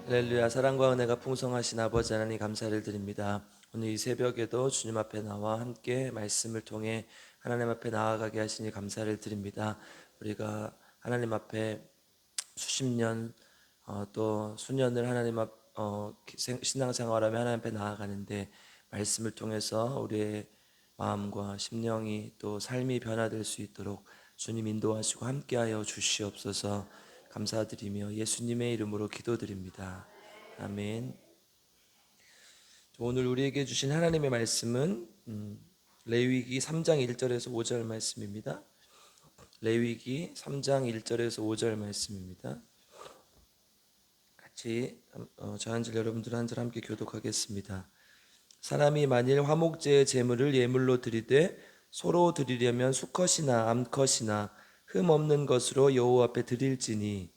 할렐루야. 사랑과 은혜가 풍성하신 아버지 하나님 감사를 드립니다. 오늘 이 새벽에도 주님 앞에 나와 함께 말씀을 통해 하나님 앞에 나아가게 하시니 감사를 드립니다. 우리가 하나님 앞에 수십 년 또 수년을 하나님 앞 신앙생활하며 하나님 앞에 나아가는데 말씀을 통해서 우리의 마음과 심령이 또 삶이 변화될 수 있도록 주님 인도하시고 함께하여 주시옵소서. 감사드리며 예수님의 이름으로 기도드립니다. 아멘. 오늘 우리에게 주신 하나님의 말씀은 레위기 3장 1절에서 5절 말씀입니다. 레위기 3장 1절에서 5절 말씀입니다. 같이 저 한 절 여러분들 한 절 함께 교독하겠습니다. 사람이 만일 화목제의 제물을 예물로 드리되 소로 드리려면 수컷이나 암컷이나 흠 없는 것으로 여호와 앞에 드릴지니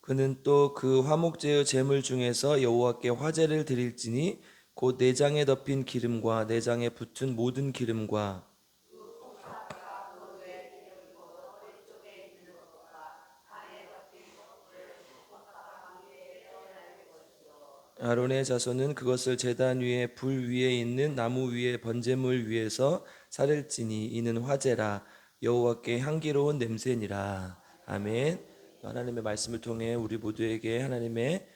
그는 또 그 화목제의 제물 중에서 여호와께 화제를 드릴지니 곧 내장에 덮인 기름과 내장에 붙은 모든 기름과 아론의 자손은 그것을 제단 위에 불 위에 있는 나무 위에 번제물 위에서 사를지니 이는 화제라 여호와께 향기로운 냄새니라. 아멘. 하나님의 말씀을 통해 우리 모두에게 하나님의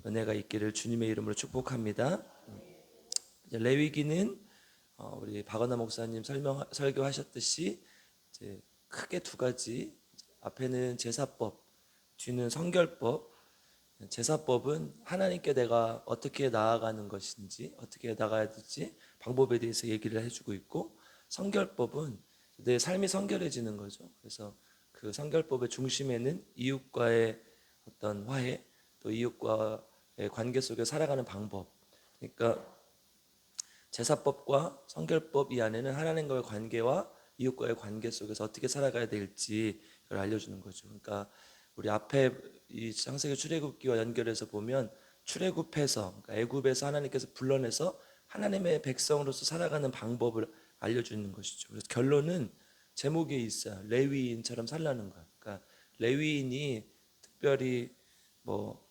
은혜가 있기를 주님의 이름으로 축복합니다. 레위기는 우리 박원나 목사님 설교하셨듯이 이제 크게 두 가지, 앞에는 제사법, 뒤는 성결법. 제사법은 하나님께 내가 어떻게 나아가는 것인지, 어떻게 나가야 될지 방법에 대해서 얘기를 해주고 있고, 성결법은 내 삶이 성결해지는 거죠. 그래서 그 성결법의 중심에는 이웃과의 어떤 화해, 또 이웃과의 관계 속에 살아가는 방법. 그러니까 제사법과 성결법 이 안에는 하나님과의 관계와 이웃과의 관계 속에서 어떻게 살아가야 될지 를 알려주는 거죠. 그러니까 우리 앞에 이 창세기 출애굽기와 연결해서 보면 출애굽해서, 그러니까 애굽에서 하나님께서 불러내서 하나님의 백성으로서 살아가는 방법을 알려주는 것이죠. 그래서 결론은 제목에 있어요. 레위인처럼 살라는 거예요. 그러니까 레위인이 특별히 뭐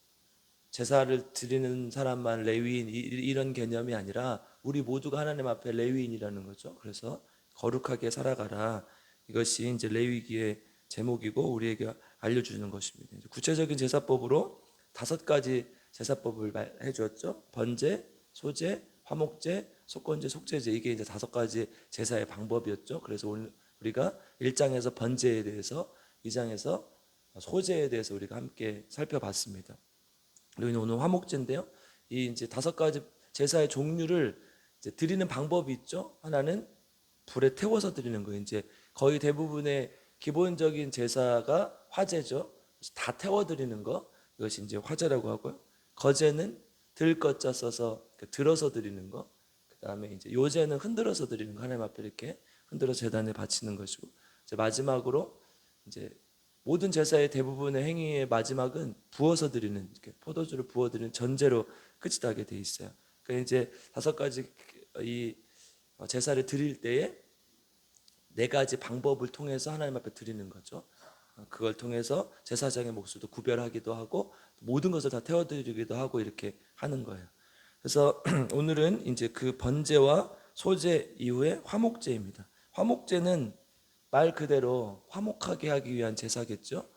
제사를 드리는 사람만 레위인 이런 개념이 아니라 우리 모두가 하나님 앞에 레위인이라는 거죠. 그래서 거룩하게 살아가라. 이것이 이제 레위기의 제목이고 우리에게 알려주는 것입니다. 구체적인 제사법으로 5가지 제사법을 해주었죠. 번제, 소제, 화목제, 속건제, 속죄제, 이게 이제 5가지 제사의 방법이었죠. 그래서 오늘 우리가 1장에서 번제에 대해서, 2장에서 소제에 대해서 우리가 함께 살펴봤습니다. 그리고 오늘 화목제인데요. 이 이제 5가지 제사의 종류를 이제 드리는 방법이 있죠. 하나는 불에 태워서 드리는 거예요. 이제 거의 대부분의 기본적인 제사가 화제죠. 다 태워 드리는 거, 이것이 이제 화제라고 하고요. 거제는 들것자 써서 들어서 드리는 거. 그다음에 이제 요제는 흔들어서 드리는 거. 하나님 앞에 이렇게 흔들어 재단에 바치는 것이고. 이제 마지막으로 이제 모든 제사의 대부분의 행위의 마지막은 부어서 드리는, 이렇게 포도주를 부어 드리는 전제로 끝이 나게 돼 있어요. 그러니까 이제 5가지 이 제사를 드릴 때에 4가지 방법을 통해서 하나님 앞에 드리는 거죠. 그걸 통해서 제사장의 몫도 구별하기도 하고 모든 것을 다 태워드리기도 하고 이렇게 하는 거예요. 그래서 오늘은 이제 그 번제와 소제 이후에 화목제입니다. 화목제는 말 그대로 화목하게 하기 위한 제사겠죠.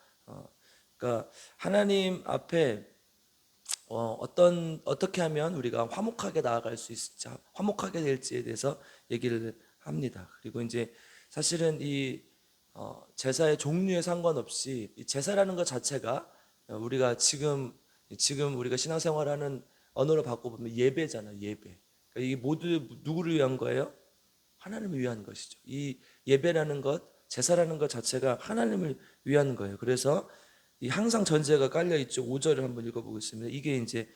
그러니까 하나님 앞에 어떻게 하면 우리가 화목하게 나아갈 수 있을지, 화목하게 될지에 대해서 얘기를 합니다. 그리고 이제 사실은 이 제사의 종류에 상관없이 이 제사라는 것 자체가 우리가 지금 우리가 신앙생활하는 언어로 바꿔보면 예배잖아, 예배. 그러니까 이게 모두 누구를 위한 거예요? 하나님을 위한 것이죠. 이 예배라는 것, 제사라는 것 자체가 하나님을 위한 거예요. 그래서 이 항상 전제가 깔려 있죠. 5절을 한번 읽어보겠습니다. 이게 이제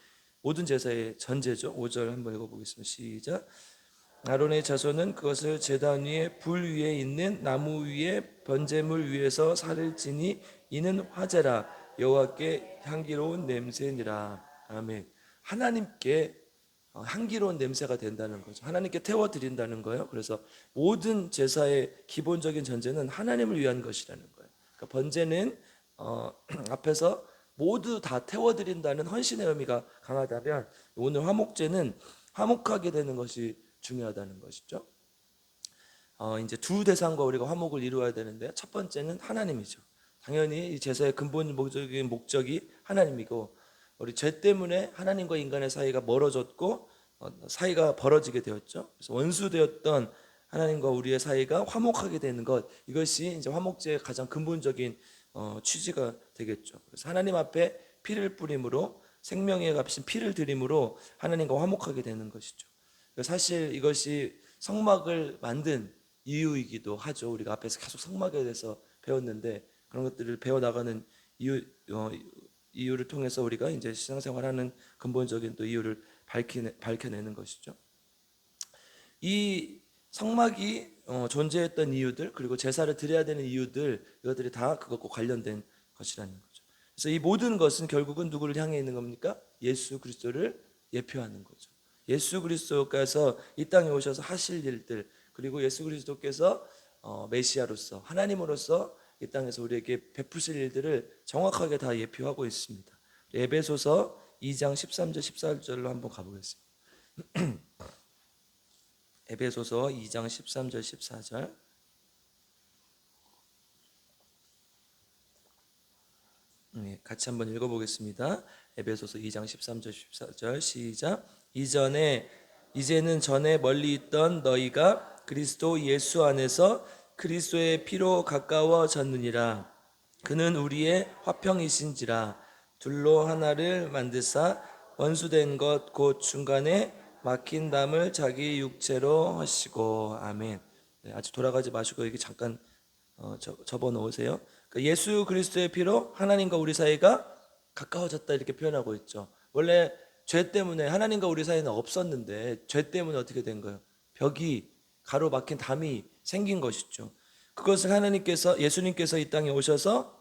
모든 제사의 전제죠. 5절 한번 읽어보겠습니다. 시작. 아론의 자손은 그것을 제단 위에 불 위에 있는 나무 위에 번제물 위에서 사를지니 이는 화제라 여호와께 향기로운 냄새니라. 아멘. 하나님께 향기로운 냄새가 된다는 거죠. 하나님께 태워 드린다는 거예요. 그래서 모든 제사의 기본적인 전제는 하나님을 위한 것이라는 거예요. 그러니까 번제는 앞에서 모두 다 태워 드린다는 헌신의 의미가 강하다면, 오늘 화목제는 화목하게 되는 것이 중요하다는 것이죠. 이제 두 대상과 우리가 화목을 이루어야 되는데, 첫 번째는 하나님이죠. 당연히 이 제사의 근본 목적이 하나님이고, 우리 죄 때문에 하나님과 인간의 사이가 멀어졌고 사이가 벌어지게 되었죠. 그래서 원수되었던 하나님과 우리의 사이가 화목하게 되는 것, 이것이 이제 화목제의 가장 근본적인 취지가 되겠죠. 그래서 하나님 앞에 피를 뿌림으로, 생명의 값인 피를 드림으로 하나님과 화목하게 되는 것이죠. 사실 이것이 성막을 만든 이유이기도 하죠. 우리가 앞에서 계속 성막에 대해서 배웠는데, 그런 것들을 배워나가는 이유를 통해서 우리가 이제 신앙생활하는 근본적인 또 이유를 밝혀내는 것이죠. 이 성막이 존재했던 이유들, 그리고 제사를 드려야 되는 이유들, 이것들이 다 그것과 관련된 것이라는 거죠. 그래서 이 모든 것은 결국은 누구를 향해 있는 겁니까? 예수 그리스도를 예표하는 거죠. 예수 그리스도께서 이 땅에 오셔서 하실 일들, 그리고 예수 그리스도께서 메시아로서, 하나님으로서 이 땅에서 우리에게 베푸실 일들을 정확하게 다 예표하고 있습니다. 에베소서 2장 13절 14절로 한번 가보겠습니다. 에베소서 2장 13절 14절. 같이 한번 읽어보겠습니다. 에베소서 2장 13절 14절 시작. 이제는 전에 멀리 있던 너희가 그리스도 예수 안에서 그리스도의 피로 가까워졌느니라. 그는 우리의 화평이신지라. 둘로 하나를 만드사 원수된 것 곧 중간에 막힌 담을 자기 육체로 하시고. 아멘. 네, 아직 돌아가지 마시고 여기 잠깐 접어 놓으세요. 그러니까 예수 그리스도의 피로 하나님과 우리 사이가 가까워졌다, 이렇게 표현하고 있죠. 원래 죄 때문에 하나님과 우리 사이는 없었는데, 죄 때문에 어떻게 된 거예요? 벽이, 가로막힌 담이 생긴 것이죠. 그것을 예수님께서 이 땅에 오셔서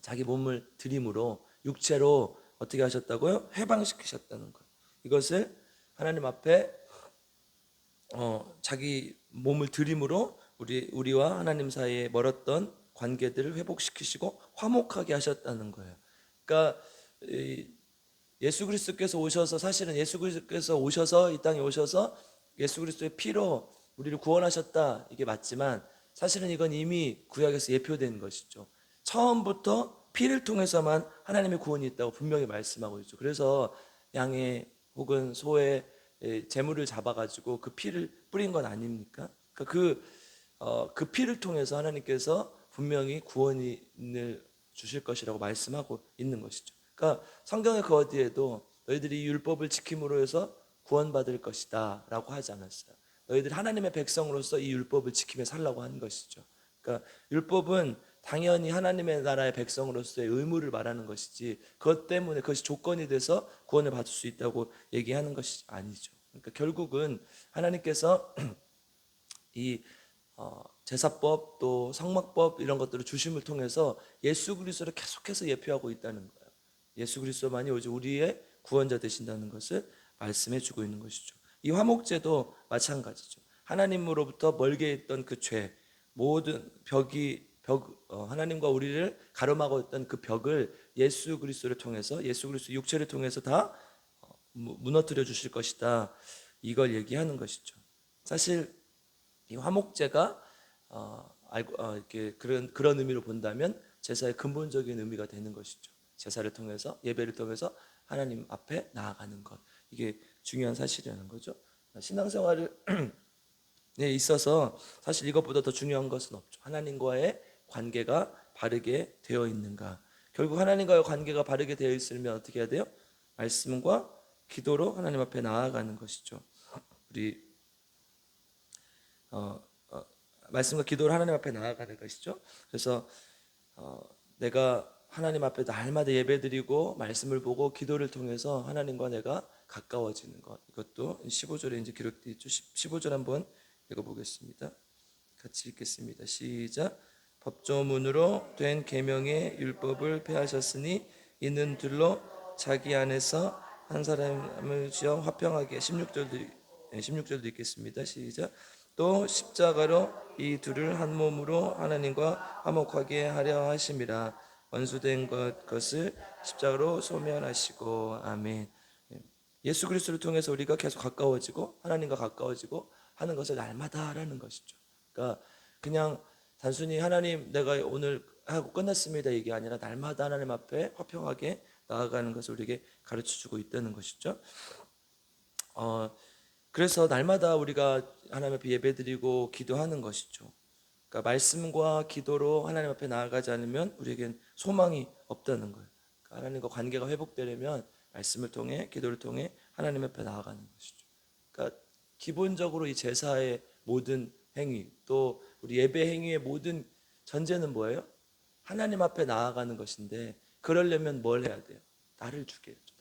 자기 몸을 드림으로, 육체로 어떻게 하셨다고요? 해방시키셨다는 거예요. 이것을 하나님 앞에 자기 몸을 드림으로 우리와 하나님 사이에 멀었던 관계들을 회복시키시고 화목하게 하셨다는 거예요. 그러니까 예수 그리스도께서 오셔서, 사실은 예수 그리스도께서 오셔서 이 땅에 오셔서 예수 그리스도의 피로 우리를 구원하셨다, 이게 맞지만 사실은 이건 이미 구약에서 예표된 것이죠. 처음부터 피를 통해서만 하나님의 구원이 있다고 분명히 말씀하고 있죠. 그래서 양의 혹은 소의 제물을 잡아가지고 그 피를 뿌린 건 아닙니까? 그러니까 그 피를 통해서 하나님께서 분명히 구원을 주실 것이라고 말씀하고 있는 것이죠. 그러니까 성경의 그 어디에도 너희들이 이 율법을 지킴으로 해서 구원받을 것이다 라고 하지 않았어요. 너희들 하나님의 백성으로서 이 율법을 지키며 살라고 하는 것이죠. 그러니까 율법은 당연히 하나님의 나라의 백성으로서의 의무를 말하는 것이지, 그것 때문에 그것이 조건이 돼서 구원을 받을 수 있다고 얘기하는 것이 아니죠. 그러니까 결국은 하나님께서 이 제사법, 또 성막법, 이런 것들을 주심을 통해서 예수 그리스도를 계속해서 예표하고 있다는 거예요. 예수 그리스도만이 오직 우리의 구원자 되신다는 것을 말씀해 주고 있는 것이죠. 이 화목제도 마찬가지죠. 하나님으로부터 멀게 있던 그 죄, 모든 하나님과 우리를 가로막고 있던 그 벽을 예수 그리스도를 통해서, 예수 그리스도 육체를 통해서 다 무너뜨려 주실 것이다, 이걸 얘기하는 것이죠. 사실 이 화목제가 이렇게 그런 의미로 본다면 제사의 근본적인 의미가 되는 것이죠. 제사를 통해서, 예배를 통해서 하나님 앞에 나아가는 것, 이게 중요한 사실이라는 거죠. 신앙생활에 있어서 사실 이것보다 더 중요한 것은 없죠. 하나님과의 관계가 바르게 되어 있는가. 결국 하나님과의 관계가 바르게 되어 있으면 어떻게 해야 돼요? 말씀과 기도로 하나님 앞에 나아가는 것이죠. 우리 말씀과 기도로 하나님 앞에 나아가는 것이죠. 그래서 내가 하나님 앞에 날마다 예배드리고 말씀을 보고 기도를 통해서 하나님과 내가 가까워지는 것, 이것도 15절에 이제 기록되어 있죠. 15절 한번 읽어보겠습니다. 같이 읽겠습니다. 시작. 법조문으로 된 계명의 율법을 폐하셨으니 이는 둘로 자기 안에서 한 사람을 지어 화평하게 16절도 읽겠습니다. 시작. 또 십자가로 이 둘을 한 몸으로 하나님과 화목하게 하려 하심이라. 원수된 것을 십자가로 소멸하시고. 아멘. 예수 그리스도를 통해서 우리가 계속 가까워지고 하나님과 가까워지고 하는 것을 날마다 하라는 것이죠. 그러니까 그냥 단순히 하나님 내가 오늘 하고 끝났습니다 이게 아니라 날마다 하나님 앞에 화평하게 나아가는 것을 우리에게 가르쳐주고 있다는 것이죠. 그래서 날마다 우리가 하나님 앞에 예배드리고 기도하는 것이죠. 그러니까 말씀과 기도로 하나님 앞에 나아가지 않으면 우리에겐 소망이 없다는 거예요. 그러니까 하나님과 관계가 회복되려면 말씀을 통해 기도를 통해 하나님 앞에 나아가는 것이죠. 그러니까 기본적으로 이 제사의 모든 행위 또 우리 예배 행위의 모든 전제는 뭐예요? 하나님 앞에 나아가는 것인데 그러려면 뭘 해야 돼요? 나를 죽여야죠.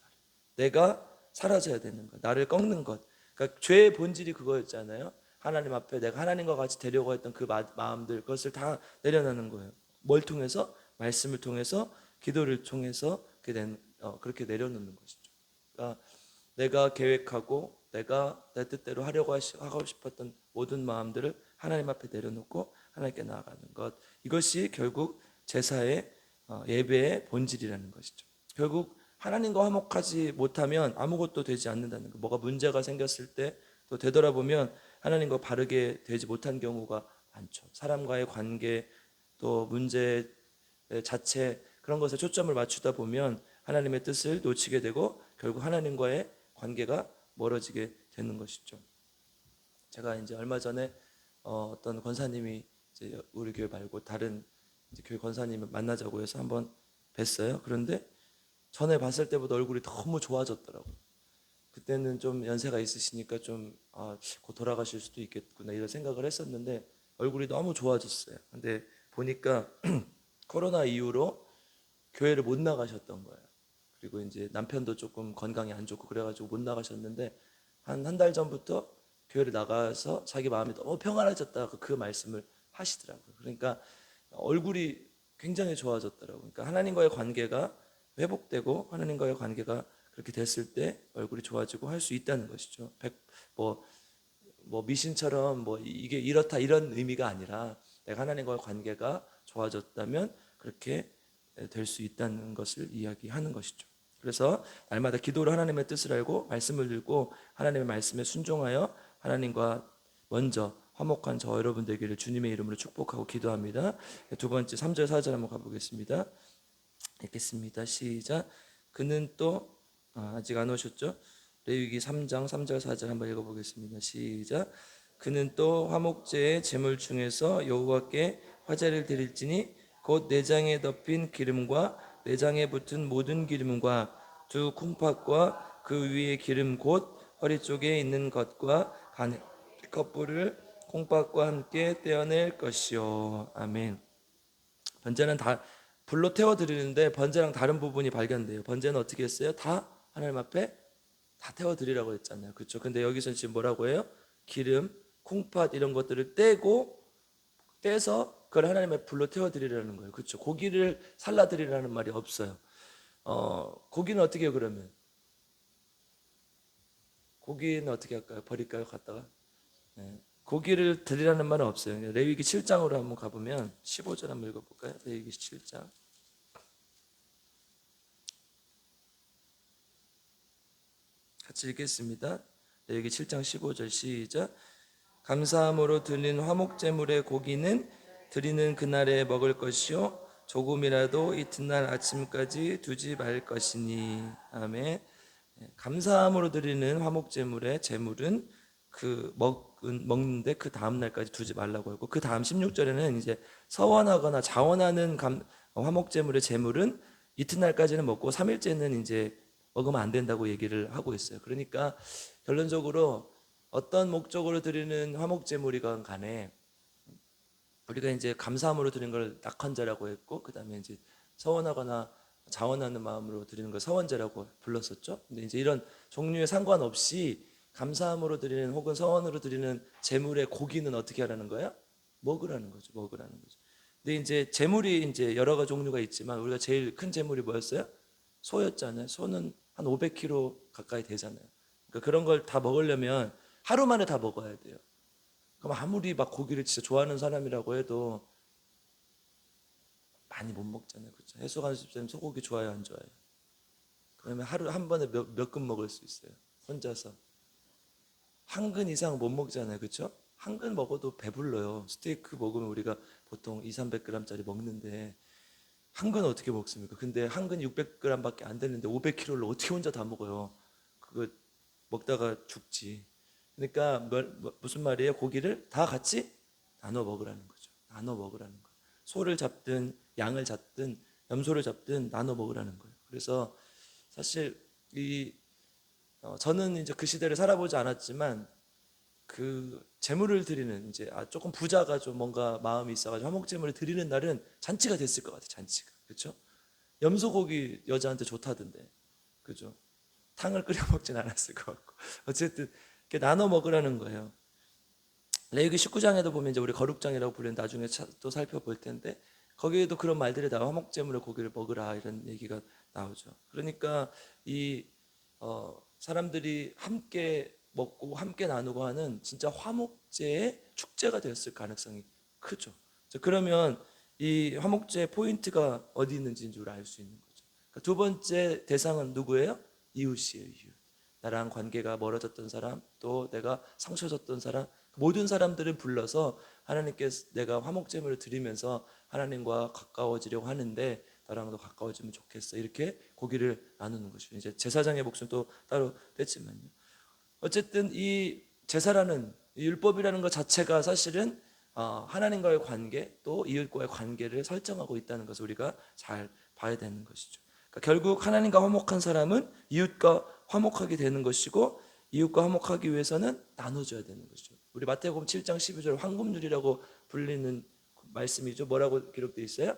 내가 사라져야 되는 것, 나를 꺾는 것. 그러니까 죄의 본질이 그거였잖아요. 하나님 앞에 내가 하나님과 같이 되려고 했던 그 마음들 그것을 다 내려놓는 거예요. 뭘 통해서? 말씀을 통해서 기도를 통해서 그렇게 내려놓는 것이죠. 그러니까 내가 계획하고 내가 내 뜻대로 하고 싶었던 모든 마음들을 하나님 앞에 내려놓고 하나님께 나아가는 것. 이것이 결국 제사의 예배의 본질이라는 것이죠. 결국 하나님과 화목하지 못하면 아무것도 되지 않는다는 거. 뭐가 문제가 생겼을 때 또 되돌아보면 하나님과 바르게 되지 못한 경우가 많죠. 사람과의 관계 또 문제 자체 그런 것에 초점을 맞추다 보면 하나님의 뜻을 놓치게 되고 결국 하나님과의 관계가 멀어지게 되는 것이죠. 제가 이제 얼마 전에 어떤 권사님이 이제 우리 교회 말고 다른 이제 교회 권사님을 만나자고 해서 한번 뵀어요. 그런데 전에 봤을 때보다 얼굴이 너무 좋아졌더라고요. 그때는 좀 연세가 있으시니까 좀 곧 돌아가실 수도 있겠구나 이런 생각을 했었는데 얼굴이 너무 좋아졌어요. 근데 보니까 코로나 이후로 교회를 못 나가셨던 거예요. 그리고 이제 남편도 조금 건강이 안 좋고 그래가지고 못 나가셨는데 한 달 전부터 교회를 나가서 자기 마음이 너무 평안해졌다고 그 말씀을 하시더라고요. 그러니까 얼굴이 굉장히 좋아졌더라고요. 그러니까 하나님과의 관계가 회복되고 하나님과의 관계가 그렇게 됐을 때 얼굴이 좋아지고 할 수 있다는 것이죠. 뭐, 뭐 미신처럼 뭐 이게 이렇다 이런 의미가 아니라 내가 하나님과의 관계가 좋아졌다면 그렇게 될 수 있다는 것을 이야기하는 것이죠. 그래서 날마다 기도로 하나님의 뜻을 알고 말씀을 읽고 하나님의 말씀에 순종하여 하나님과 먼저 화목한 저 여러분 되기를 주님의 이름으로 축복하고 기도합니다. 두 번째 3절 4절 한번 가보겠습니다. 읽겠습니다. 시작. 그는 또 아직 안 오셨죠? 레위기 3장 3절 4절 한번 읽어보겠습니다. 시작. 그는 또 화목제의 제물 중에서 여호와께 화제를 드릴지니 곧 내장에 덮인 기름과 내장에 붙은 모든 기름과 두 콩팥과 그 위에 기름 곧 허리 쪽에 있는 것과 간 겉불을 콩팥과 함께 떼어낼 것이요. 아멘. 번제는 다 불로 태워 드리는데 번제랑 다른 부분이 발견돼요. 번제는 어떻게 했어요? 다 하나님 앞에 다 태워 드리라고 했잖아요. 그렇죠? 근데 여기서 지금 뭐라고 해요? 기름, 콩팥 이런 것들을 떼서 그걸 하나님의 불로 태워 드리라는 거예요. 그렇죠? 고기를 살라 드리라는 말이 없어요. 고기는 어떻게 해요, 그러면? 고기는 어떻게 할까요? 버릴까요? 갖다가? 네. 고기를 드리라는 말은 없어요. 레위기 7장으로 한번 가보면 15절 한번 읽어볼까요? 레위기 7장. 같이 읽겠습니다. 레위기 7장 15절 시작. 감사함으로 드린 화목제물의 고기는 드리는 그날에 먹을 것이요 조금이라도 이튿날 아침까지 두지 말 것이니. 아멘. 감사함으로 드리는 화목제물의 제물은 먹는데 그 다음 날까지 두지 말라고 하고 그 다음 16절에는 이제 서원하거나 자원하는 화목제물의 제물은 이튿날까지는 먹고 3일째는 이제 먹으면 안 된다고 얘기를 하고 있어요. 그러니까 결론적으로 어떤 목적으로 드리는 화목제물이건 간에 우리가 이제 감사함으로 드리는 걸 낙헌제라고 했고 그 다음에 이제 서원하거나 자원하는 마음으로 드리는 걸 서원제라고 불렀었죠. 근데 이제 이런 종류에 상관없이 감사함으로 드리는 혹은 서원으로 드리는 제물의 고기는 어떻게 하라는 거야? 먹으라는 거죠. 먹으라는 거죠. 근데 이제 제물이 이제 여러 가지 종류가 있지만 우리가 제일 큰 제물이 뭐였어요? 소였잖아요. 소는 한 500kg 가까이 되잖아요. 그러니까 그런 걸 다 먹으려면 하루 만에 다 먹어야 돼요. 그럼 아무리 막 고기를 진짜 좋아하는 사람이라고 해도 많이 못 먹잖아요. 그렇죠? 해수관 집사님 소고기 좋아요, 안 좋아해요? 그러면 하루 한 번에 몇 근 먹을 수 있어요? 혼자서 한 근 이상 못 먹잖아요. 그렇죠? 한 근 먹어도 배불러요. 스테이크 먹으면 우리가 보통 2, 300g짜리 먹는데 한 근 어떻게 먹습니까? 근데 한 근이 600g밖에 안 되는데 500kg를 어떻게 혼자 다 먹어요? 그거 먹다가 죽지. 그러니까 무슨 말이에요? 고기를 다 같이 나눠 먹으라는 거죠. 나눠 먹으라는 거예요. 소를 잡든 양을 잡든 염소를 잡든 나눠 먹으라는 거예요. 그래서 사실 저는 이제 그 시대를 살아보지 않았지만 그 제물을 드리는 이제 조금 부자가 좀 뭔가 마음이 있어가지고 화목 제물을 드리는 날은 잔치가 됐을 것 같아요. 잔치가 그렇죠? 염소고기 여자한테 좋다던데 그죠? 탕을 끓여 먹진 않았을 것 같고 어쨌든 이렇게 나눠 먹으라는 거예요. 레위기 19장에도 보면 이제 우리 거룩장이라고 불리는 나중에 또 살펴볼 텐데 거기에도 그런 말들이 나와 화목제물의 고기를 먹으라 이런 얘기가 나오죠. 그러니까 이 사람들이 함께 먹고 함께 나누고 하는 진짜 화목제의 축제가 되었을 가능성이 크죠. 그러면 이 화목제의 포인트가 어디 있는지 우리 알 수 있는 거죠. 그러니까 두 번째 대상은 누구예요? 이웃이에요. 이웃. 나랑 관계가 멀어졌던 사람, 또 내가 상처 줬던 사람, 모든 사람들을 불러서 하나님께 내가 화목제물을 드리면서 하나님과 가까워지려고 하는데 나랑도 가까워지면 좋겠어. 이렇게 고기를 나누는 것이죠. 이제 제사장의 몫은 또 따로 됐지만요. 어쨌든 이 제사라는 이 율법이라는 것 자체가 사실은 하나님과의 관계 또 이웃과의 관계를 설정하고 있다는 것을 우리가 잘 봐야 되는 것이죠. 그러니까 결국 하나님과 화목한 사람은 이웃과 화목하게 되는 것이고 이웃과 화목하기 위해서는 나눠줘야 되는 것이죠. 우리 마태복음 7장 12절 황금률이라고 불리는 말씀이죠. 뭐라고 기록되어 있어요?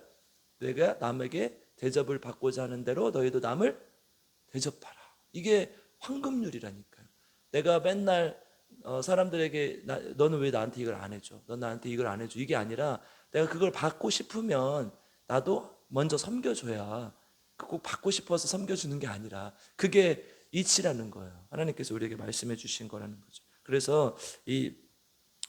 내가 남에게 대접을 받고자 하는 대로 너희도 남을 대접하라. 이게 황금률이라니까요. 내가 맨날 사람들에게 너는 왜 나한테 이걸 안 해줘? 넌 나한테 이걸 안 해줘. 이게 아니라 내가 그걸 받고 싶으면 나도 먼저 섬겨줘야 꼭 받고 싶어서 섬겨주는 게 아니라 그게 이치라는 거예요. 하나님께서 우리에게 말씀해 주신 거라는 거죠. 그래서 이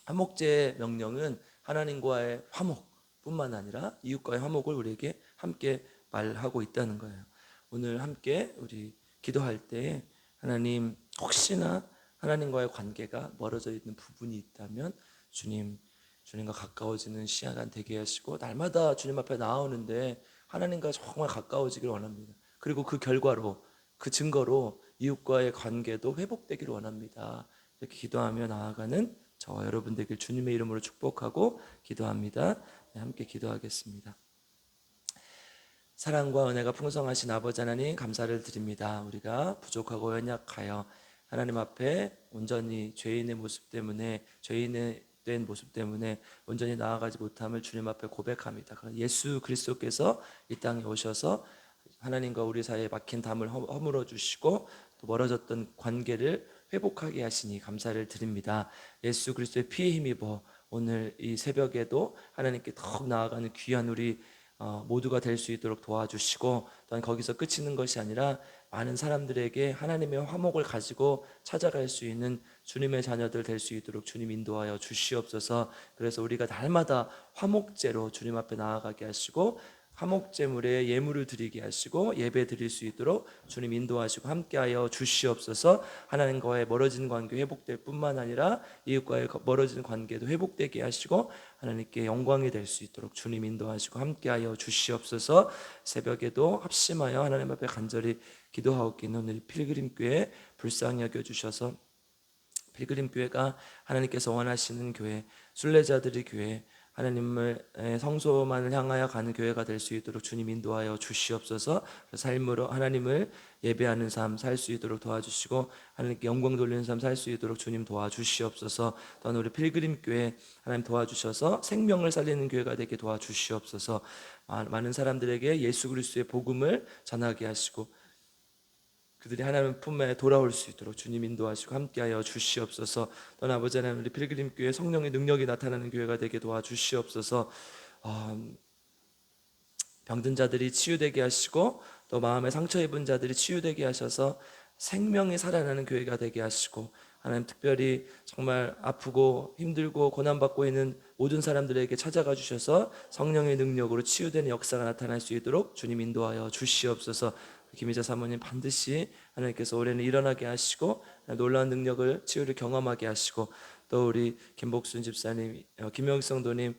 화목제의 명령은 하나님과의 화목뿐만 아니라 이웃과의 화목을 우리에게 함께 말하고 있다는 거예요. 오늘 함께 우리 기도할 때 하나님 혹시나 하나님과의 관계가 멀어져 있는 부분이 있다면 주님과 가까워지는 시간 되게 하시고 날마다 주님 앞에 나오는데 하나님과 정말 가까워지기를 원합니다. 그리고 그 결과로 그 증거로 이웃과의 관계도 회복되기를 원합니다. 이렇게 기도하며 나아가는 저와 여러분 되길 주님의 이름으로 축복하고 기도합니다. 네, 함께 기도하겠습니다. 사랑과 은혜가 풍성하신 아버지 하나님 감사를 드립니다. 우리가 부족하고 연약하여 하나님 앞에 온전히 죄인의 모습 때문에 죄인의 된 모습 때문에 온전히 나아가지 못함을 주님 앞에 고백합니다. 예수 그리스도께서 이 땅에 오셔서 하나님과 우리 사이에 막힌 담을 허물어 주시고 또 멀어졌던 관계를 회복하게 하시니 감사를 드립니다. 예수 그리스도의 피에 힘입어 오늘 이 새벽에도 하나님께 더욱 나아가는 귀한 우리 모두가 될 수 있도록 도와주시고 또한 거기서 끝이는 것이 아니라 많은 사람들에게 하나님의 화목을 가지고 찾아갈 수 있는 주님의 자녀들 될 수 있도록 주님 인도하여 주시옵소서. 그래서 우리가 날마다 화목제로 주님 앞에 나아가게 하시고 화목제물에 예물을 드리게 하시고 예배 드릴 수 있도록 주님 인도하시고 함께하여 주시옵소서. 하나님과의 멀어진 관계 회복될 뿐만 아니라 이웃과의 멀어진 관계도 회복되게 하시고 하나님께 영광이 될 수 있도록 주님 인도하시고 함께하여 주시옵소서. 새벽에도 합심하여 하나님 앞에 간절히 기도하옵기는 오늘 필그림교회 불쌍히 여겨주셔서 필그림교회가 하나님께서 원하시는 교회, 순례자들의 교회, 하나님을 성소만을 향하여 가는 교회가 될 수 있도록 주님 인도하여 주시옵소서. 삶으로 하나님을 예배하는 삶 살 수 있도록 도와주시고 하나님께 영광 돌리는 삶 살 수 있도록 주님 도와주시옵소서. 또한 우리 필그림 교회 하나님 도와주셔서 생명을 살리는 교회가 되게 도와주시옵소서. 많은 사람들에게 예수 그리스도의 복음을 전하게 하시고 그들이 하나님 품에 돌아올 수 있도록 주님 인도하시고 함께하여 주시옵소서. 또한 아버지 하나님 우리 필그림 교회 성령의 능력이 나타나는 교회가 되게 도와주시옵소서. 병든 자들이 치유되게 하시고 또 마음에 상처 입은 자들이 치유되게 하셔서 생명이 살아나는 교회가 되게 하시고, 하나님 특별히 정말 아프고 힘들고 고난받고 있는 모든 사람들에게 찾아가 주셔서 성령의 능력으로 치유되는 역사가 나타날 수 있도록 주님 인도하여 주시옵소서. 김희자 사모님 반드시 하나님께서 올해는 일어나게 하시고 놀라운 능력을, 치유를 경험하게 하시고, 또 우리 김복순 집사님, 김영성 도님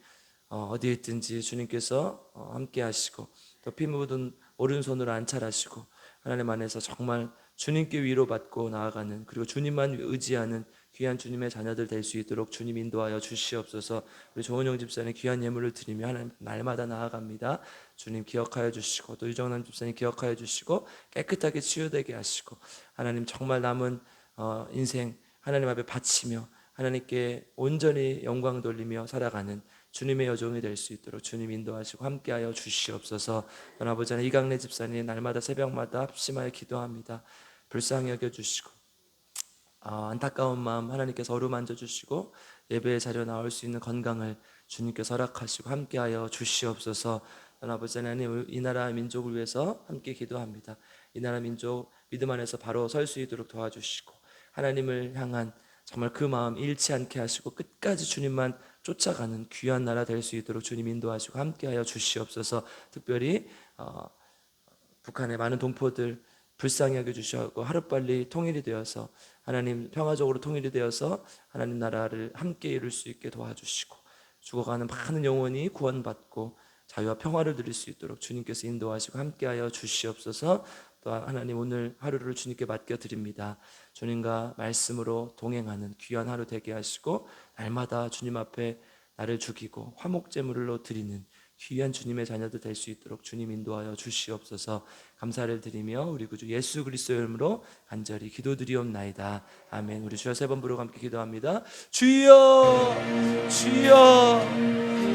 어디에 있든지 주님께서 함께 하시고, 또 피 묻은 오른손으로 안찰하시고, 하나님 안에서 정말 주님께 위로받고 나아가는, 그리고 주님만 의지하는 귀한 주님의 자녀들 될 수 있도록 주님 인도하여 주시옵소서. 우리 조은영 집사님 귀한 예물을 드리며 하나님 날마다 나아갑니다. 주님 기억하여 주시고, 또 유정남 집사님 기억하여 주시고, 깨끗하게 치유되게 하시고, 하나님 정말 남은 인생 하나님 앞에 바치며 하나님께 온전히 영광 돌리며 살아가는 주님의 여종이 될 수 있도록 주님 인도하시고 함께하여 주시옵소서. 아버지 하나님, 이강래 집사님 날마다 새벽마다 합심하여 기도합니다. 불쌍히 여겨주시고 안타까운 마음 하나님께서 어루만져 주시고, 예배의 자리에 나올 수 있는 건강을 주님께서 허락하시고 함께하여 주시옵소서. 아버지 하나님, 이 나라 민족을 위해서 함께 기도합니다. 이 나라 민족 믿음 안에서 바로 설 수 있도록 도와주시고, 하나님을 향한 정말 그 마음 잃지 않게 하시고 끝까지 주님만 쫓아가는 귀한 나라 될 수 있도록 주님 인도하시고 함께하여 주시옵소서. 특별히 북한의 많은 동포들 불쌍히 여겨주시고 하루빨리 통일이 되어서 하나님 평화적으로 통일이 되어서 하나님 나라를 함께 이룰 수 있게 도와주시고, 죽어가는 많은 영혼이 구원받고 자유와 평화를 누릴 수 있도록 주님께서 인도하시고 함께하여 주시옵소서. 또 하나님, 오늘 하루를 주님께 맡겨드립니다. 주님과 말씀으로 동행하는 귀한 하루 되게 하시고, 날마다 주님 앞에 나를 죽이고 화목제물로 드리는 귀한 주님의 자녀들 될 수 있도록 주님 인도하여 주시옵소서. 감사를 드리며 우리 구주 예수 그리스도의 이름으로 간절히 기도드리옵나이다. 아멘. 우리 주여 세 번 부르고 함께 기도합니다. 주여, 주여,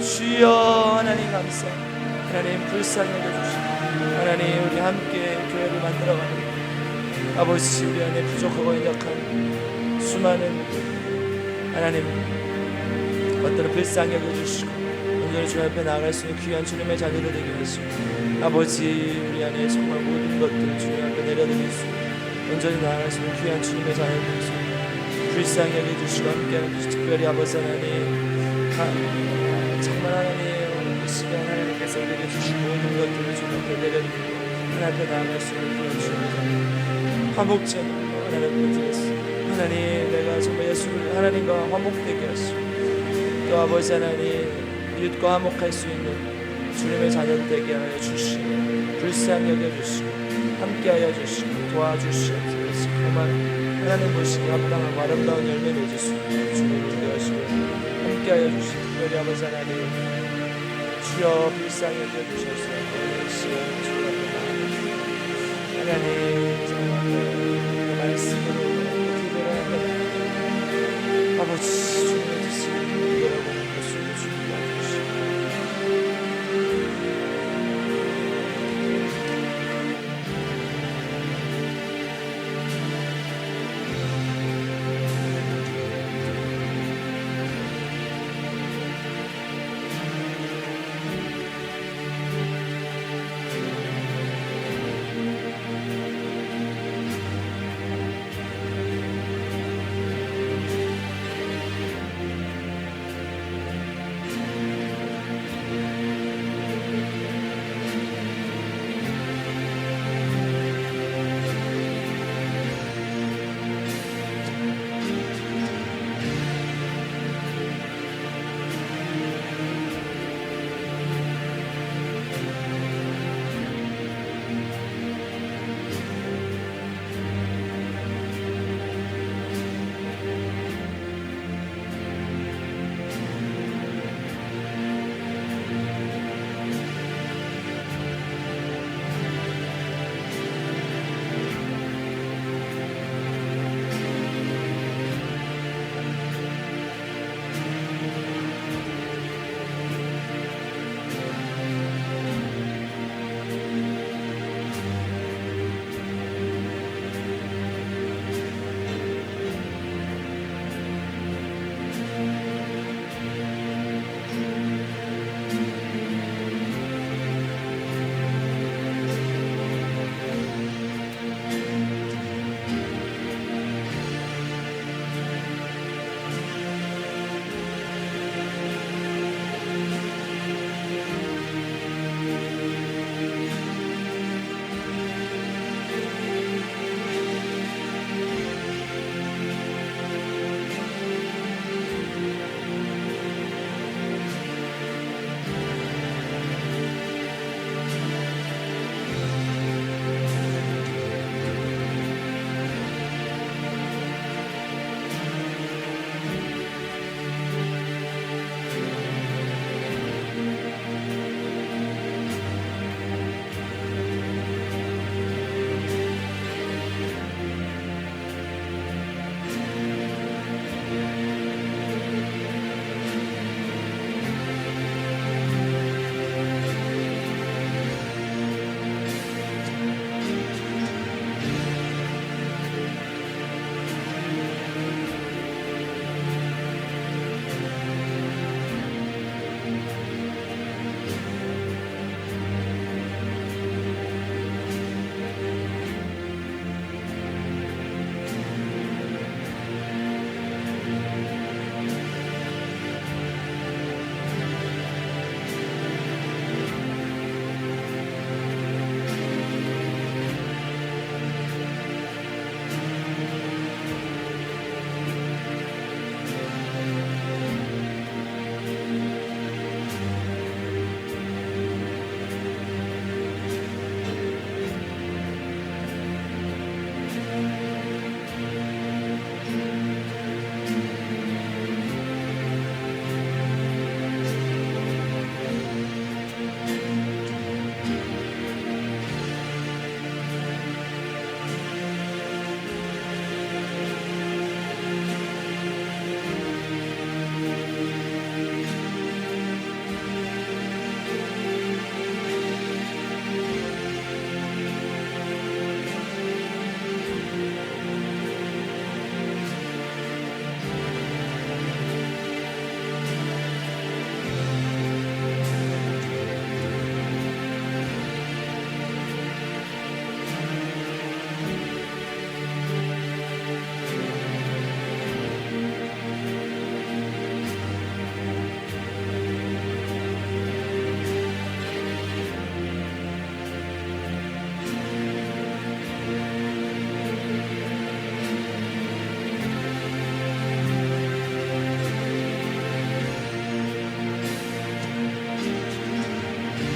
주여. 하나님 감사합니다. 하나님 불쌍히 여겨주시고, 하나님 우리 함께 교회를 만들어가는 아버지, 우리 안에 부족하고 연약한 수많은 하나님 것들을 불쌍히 여겨주시고 온전히 주님 앞에 나아갈 수 있는 귀한 주님의 자녀들 되게 하시고, 아버지 우리 안에 정말 모든 것들을 주님 앞에 내려드릴 수 있는 온전히 나아갈 수 있는 귀한 주님의 자녀들 되게 하시고 불쌍히 여겨주시고 함께하는 주시, 특별히 아버지 하나님 정말 하나님 이 시간 하나님께서 우리에게 주신 모든 것들을 주님 앞에 내려드리고 하나님 앞에 나아갈 수 있는 귀한 주님의 자녀들 화목제물로 하나님 드렸습니다. 하나님, 내가 정말 예수를 하나님과 화목되게 하시고, 또 아버지 하나님 이웃과 화목할 수 있는 주님의 자녀들 되게 하여 주시고 불쌍히 여겨주시고 함께하여 주시고 도와주시옵소서. 정말 하나님 보시기 합당하고 아름다운 열매 맺을 수 있는 주님을 인도하시고 함께하여 주시고, 특별히 아버지 하나님 주여 불쌍히 여겨주셔서 오늘 시간 주여 하나님 정말 말씀으로 기도를 합니다. 아버지